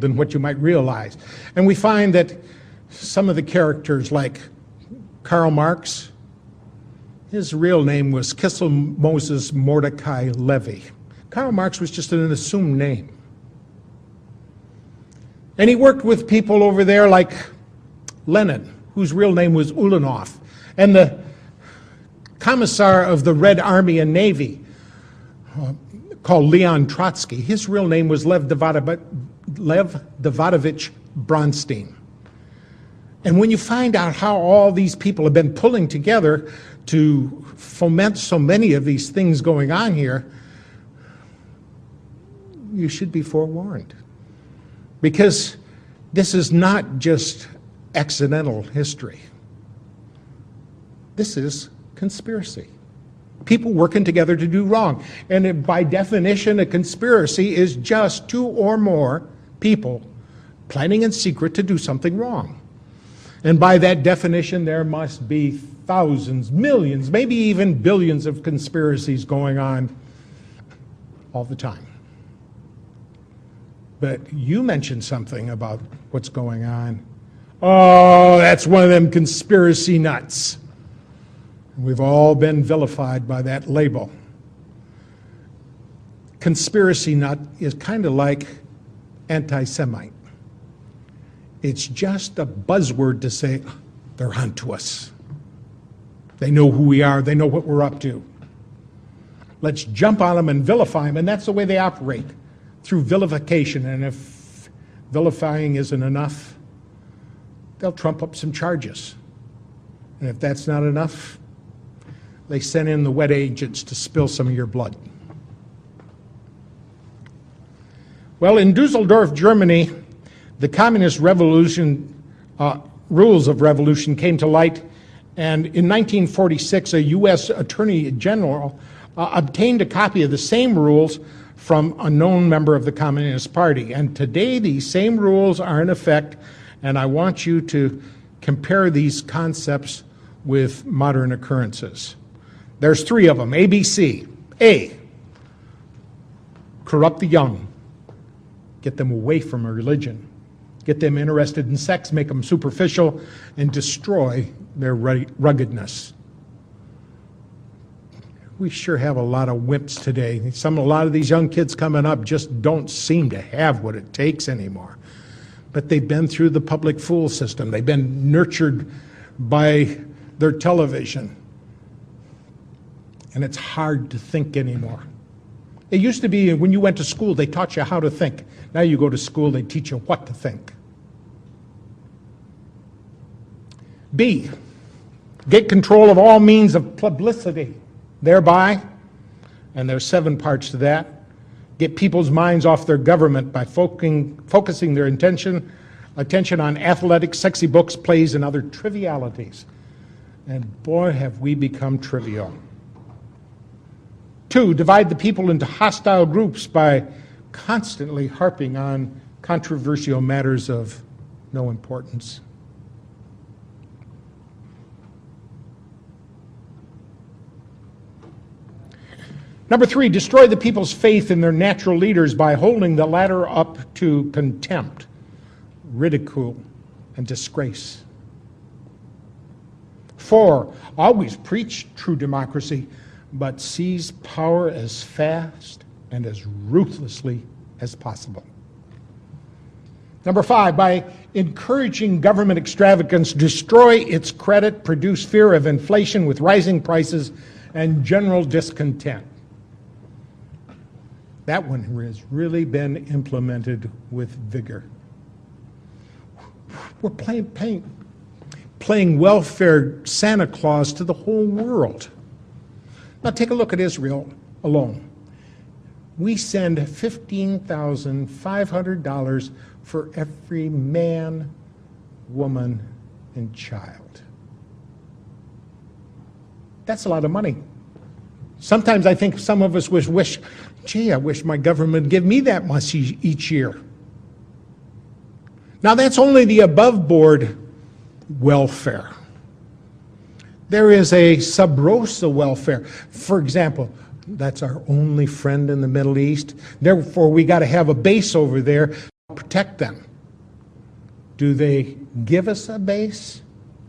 detailed than what you might realize. And we find that some of the characters, like Karl Marx, his real name was Kissel Moses Mordecai Levy. Karl Marx was just an assumed name. And he worked with people over there like Lenin, whose real name was Ulanov, and the commissar of the Red Army and Navy, called Leon Trotsky. His real name was Lev Davidovich Bronstein. And when you find out how all these people have been pulling together to foment so many of these things going on here, you should be forewarned. Because this is not just accidental history. This is conspiracy. People working together to do wrong. And by definition, a conspiracy is just two or more people planning in secret to do something wrong. And by that definition, there must be thousands, millions, maybe even billions of conspiracies going on all the time. But you mentioned something about what's going on. Oh, that's one of them conspiracy nuts. We've all been vilified by that label. Conspiracy nut is kind of like anti-Semite. It's just a buzzword to say, they're onto us. They know who we are. They know what we're up to. Let's jump on them and vilify them, and that's the way they operate, through vilification. And if vilifying isn't enough, they'll trump up some charges. And if that's not enough, they send in the wet agents to spill some of your blood. Well, in Dusseldorf, Germany, the communist revolution, rules of revolution came to light, and in 1946, a U.S. Attorney General obtained a copy of the same rules from a known member of the Communist Party. And today, these same rules are in effect, and I want you to compare these concepts with modern occurrences. There's three of them, ABC. A, corrupt the young. Get them away from a religion. Get them interested in sex, make them superficial, and destroy their ruggedness. We sure have a lot of wimps today. A lot of these young kids coming up just don't seem to have what it takes anymore. But they've been through the public fool system. They've been nurtured by their television. And it's hard to think anymore. It used to be when you went to school, they taught you how to think. Now you go to school, they teach you what to think. B, get control of all means of publicity. Thereby, and there's 7 parts to that, get people's minds off their government by focusing their attention on athletics, sexy books, plays, and other trivialities. And boy, have we become trivial. 2, divide the people into hostile groups by constantly harping on controversial matters of no importance. Number 3, destroy the people's faith in their natural leaders by holding the latter up to contempt, ridicule, and disgrace. 4, always preach true democracy, but seize power as fast and as ruthlessly as possible. Number 5, by encouraging government extravagance, destroy its credit, produce fear of inflation with rising prices and general discontent. That one has really been implemented with vigor. We're playing welfare Santa Claus to the whole world. Now take a look at Israel alone. We send $15,500 for every man, woman, and child. That's a lot of money. Sometimes I think some of us wish, gee, I wish my government would give me that much each year. Now that's only the above board welfare. There is a sub rosa welfare. For example, that's our only friend in the Middle East. Therefore, we got to have a base over there protect them? Do they give us a base,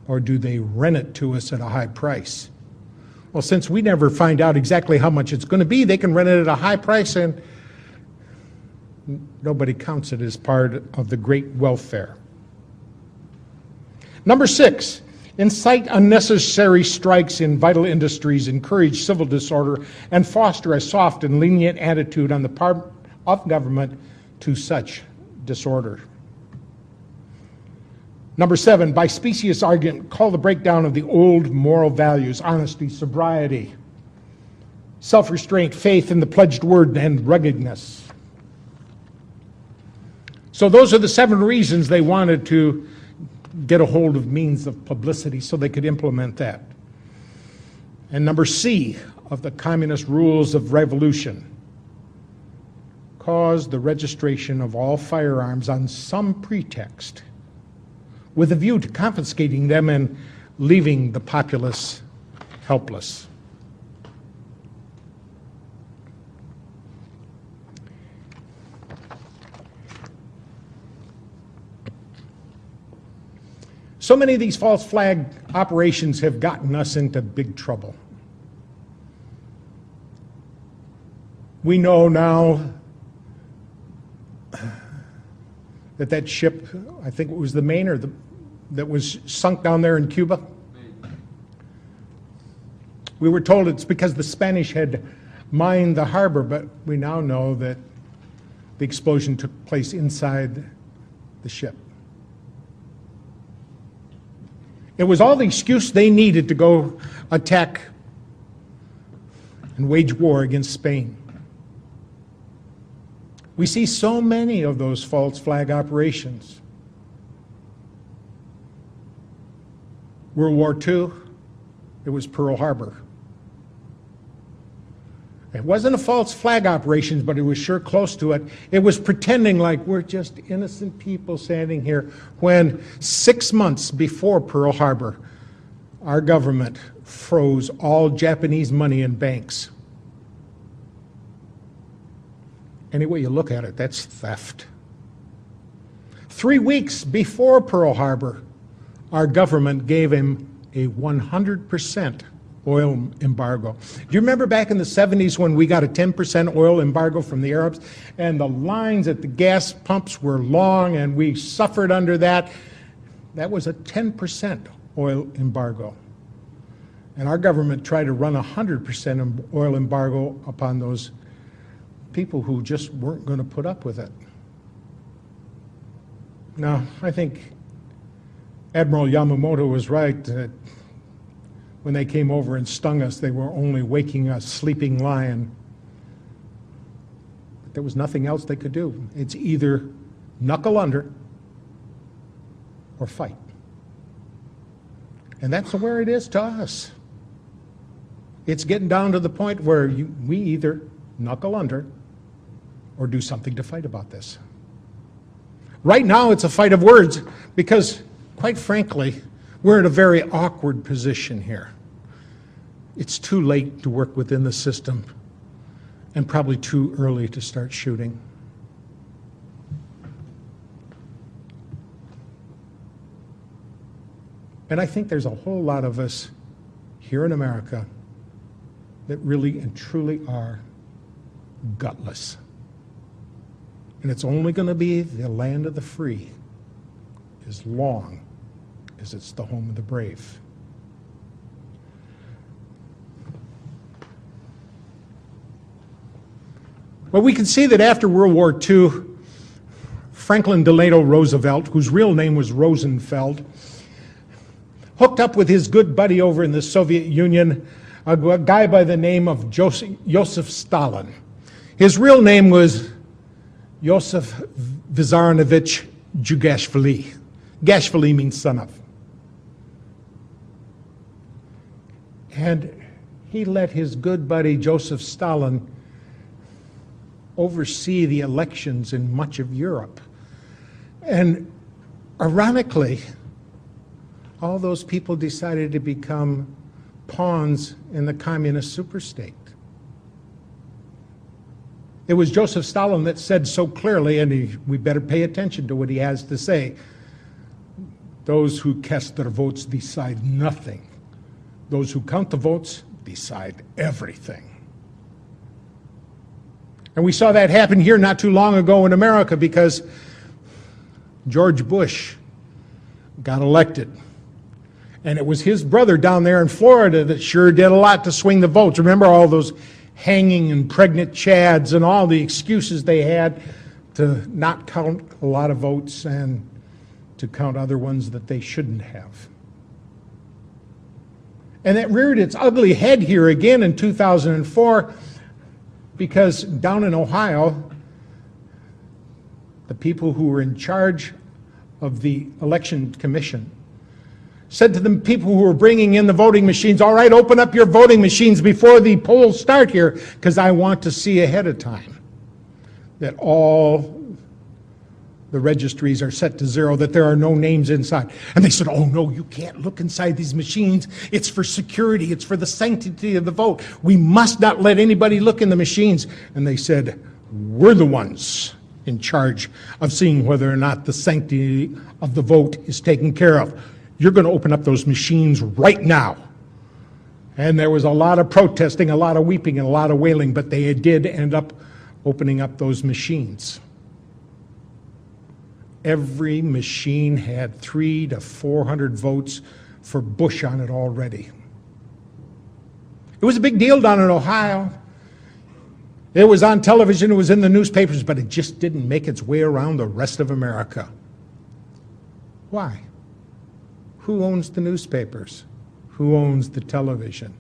or do they rent it to us at a high price? Well, since we never find out exactly how much it's going to be, they can rent it at a high price, and nobody counts it as part of the great welfare. Number 6, incite unnecessary strikes in vital industries, encourage civil disorder, and foster a soft and lenient attitude on the part of government to such disorder. Number 7, by specious argument, call the breakdown of the old moral values, honesty, sobriety, self-restraint, faith in the pledged word, and ruggedness. So those are the 7 reasons they wanted to get a hold of means of publicity so they could implement that. And number C of the communist rules of revolution, cause the registration of all firearms on some pretext with a view to confiscating them and leaving the populace helpless. So many of these false flag operations have gotten us into big trouble. We know now that ship, I think it was the Maine, that was sunk down there in Cuba. We were told it's because the Spanish had mined the harbor, but we now know that the explosion took place inside the ship. It was all the excuse they needed to go attack and wage war against Spain. We see so many of those false flag operations. World War II, it was Pearl Harbor. It wasn't a false flag operation, but it was sure close to it. It was pretending like we're just innocent people standing here when 6 months before Pearl Harbor, our government froze all Japanese money in banks. Any way you look at it, that's theft. 3 weeks before Pearl Harbor, our government gave him a 100% oil embargo. Do you remember back in the 70s when we got a 10% oil embargo from the Arabs, and the lines at the gas pumps were long and we suffered under that? That was a 10% oil embargo. And our government tried to run a 100% oil embargo upon those people who just weren't going to put up with it. Now, I think Admiral Yamamoto was right that when they came over and stung us, they were only waking a sleeping lion. But there was nothing else they could do. It's either knuckle under or fight. And that's where it is to us. It's getting down to the point where we either knuckle under or do something to fight about this. Right now, it's a fight of words because, quite frankly, we're in a very awkward position here. It's too late to work within the system and probably too early to start shooting. And I think there's a whole lot of us here in America that really and truly are gutless. And it's only going to be the land of the free as long as it's the home of the brave. Well, we can see that after World War II, Franklin Delano Roosevelt, whose real name was Rosenfeld, hooked up with his good buddy over in the Soviet Union, a guy by the name of Joseph Stalin. His real name was Joseph Vissarionovich Jugashvili. Gashvili means son of. And he let his good buddy Joseph Stalin oversee the elections in much of Europe. And ironically, all those people decided to become pawns in the communist superstate. It was Joseph Stalin that said so clearly, and we better pay attention to what he has to say, those who cast their votes decide nothing. Those who count the votes decide everything. And we saw that happen here not too long ago in America because George Bush got elected. And it was his brother down there in Florida that sure did a lot to swing the votes. Remember all those hanging and pregnant chads and all the excuses they had to not count a lot of votes and to count other ones that they shouldn't have. And that reared its ugly head here again in 2004 because down in Ohio, the people who were in charge of the election commission said to the people who were bringing in the voting machines, all right, open up your voting machines before the polls start here because I want to see ahead of time that all the registries are set to zero, that there are no names inside. And they said, oh no, you can't look inside these machines. It's for security. It's for the sanctity of the vote. We must not let anybody look in the machines. And they said, we're the ones in charge of seeing whether or not the sanctity of the vote is taken care of. You're going to open up those machines right now. And there was a lot of protesting, a lot of weeping, and a lot of wailing, but they did end up opening up those machines. Every machine had 300 to 400 votes for Bush on it already. It was a big deal down in Ohio. It was on television, it was in the newspapers, but it just didn't make its way around the rest of America. Why? Who owns the newspapers? Who owns the television?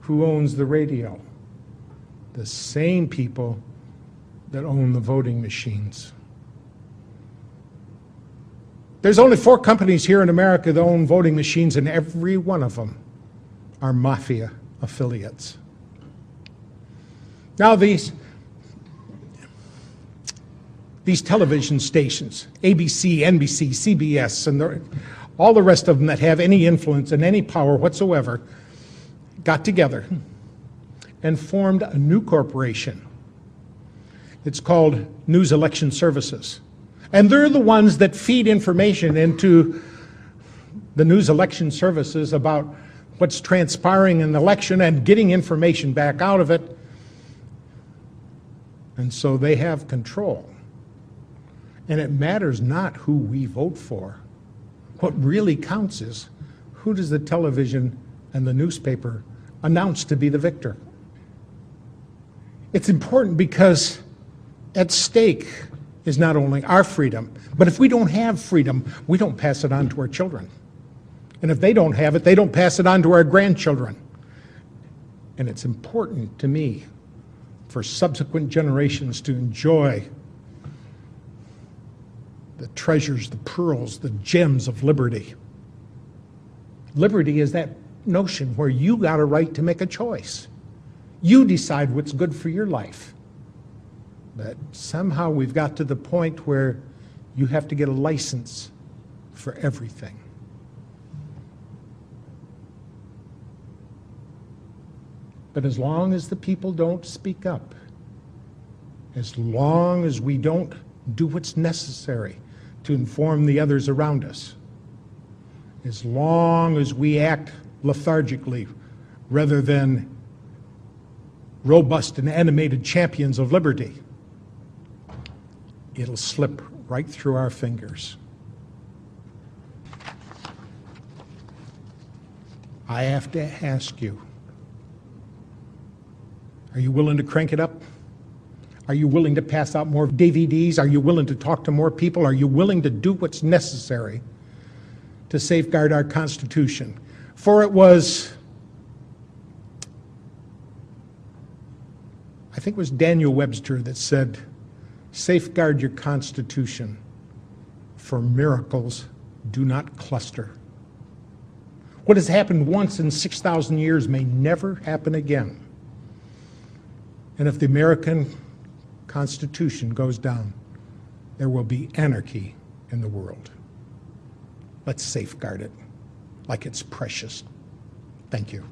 Who owns the radio? The same people that own the voting machines. There's only 4 companies here in America that own voting machines, and every one of them are mafia affiliates. Now these television stations, ABC, NBC, CBS, and all the rest of them that have any influence and any power whatsoever, got together and formed a new corporation. It's called News Election Services. And they're the ones that feed information into the news election services about what's transpiring in the election and getting information back out of it. And so they have control. And it matters not who we vote for. What really counts is who does the television and the newspaper announce to be the victor. It's important because at stake is not only our freedom, but if we don't have freedom, we don't pass it on to our children. And if they don't have it, they don't pass it on to our grandchildren. And it's important to me for subsequent generations to enjoy the treasures, the pearls, the gems of liberty. Liberty is that notion where you got a right to make a choice. You decide what's good for your life. But somehow we've got to the point where you have to get a license for everything. But as long as the people don't speak up, as long as we don't do what's necessary to inform the others around us, as long as we act lethargically rather than robust and animated champions of liberty, it'll slip right through our fingers. I have to ask you, are you willing to crank it up? Are you willing to pass out more DVDs? Are you willing to talk to more people? Are you willing to do what's necessary to safeguard our Constitution? For it was, I think it was Daniel Webster that said, safeguard your Constitution, for miracles do not cluster. What has happened once in 6,000 years may never happen again. And if the American Constitution goes down, there will be anarchy in the world. Let's safeguard it like it's precious. Thank you.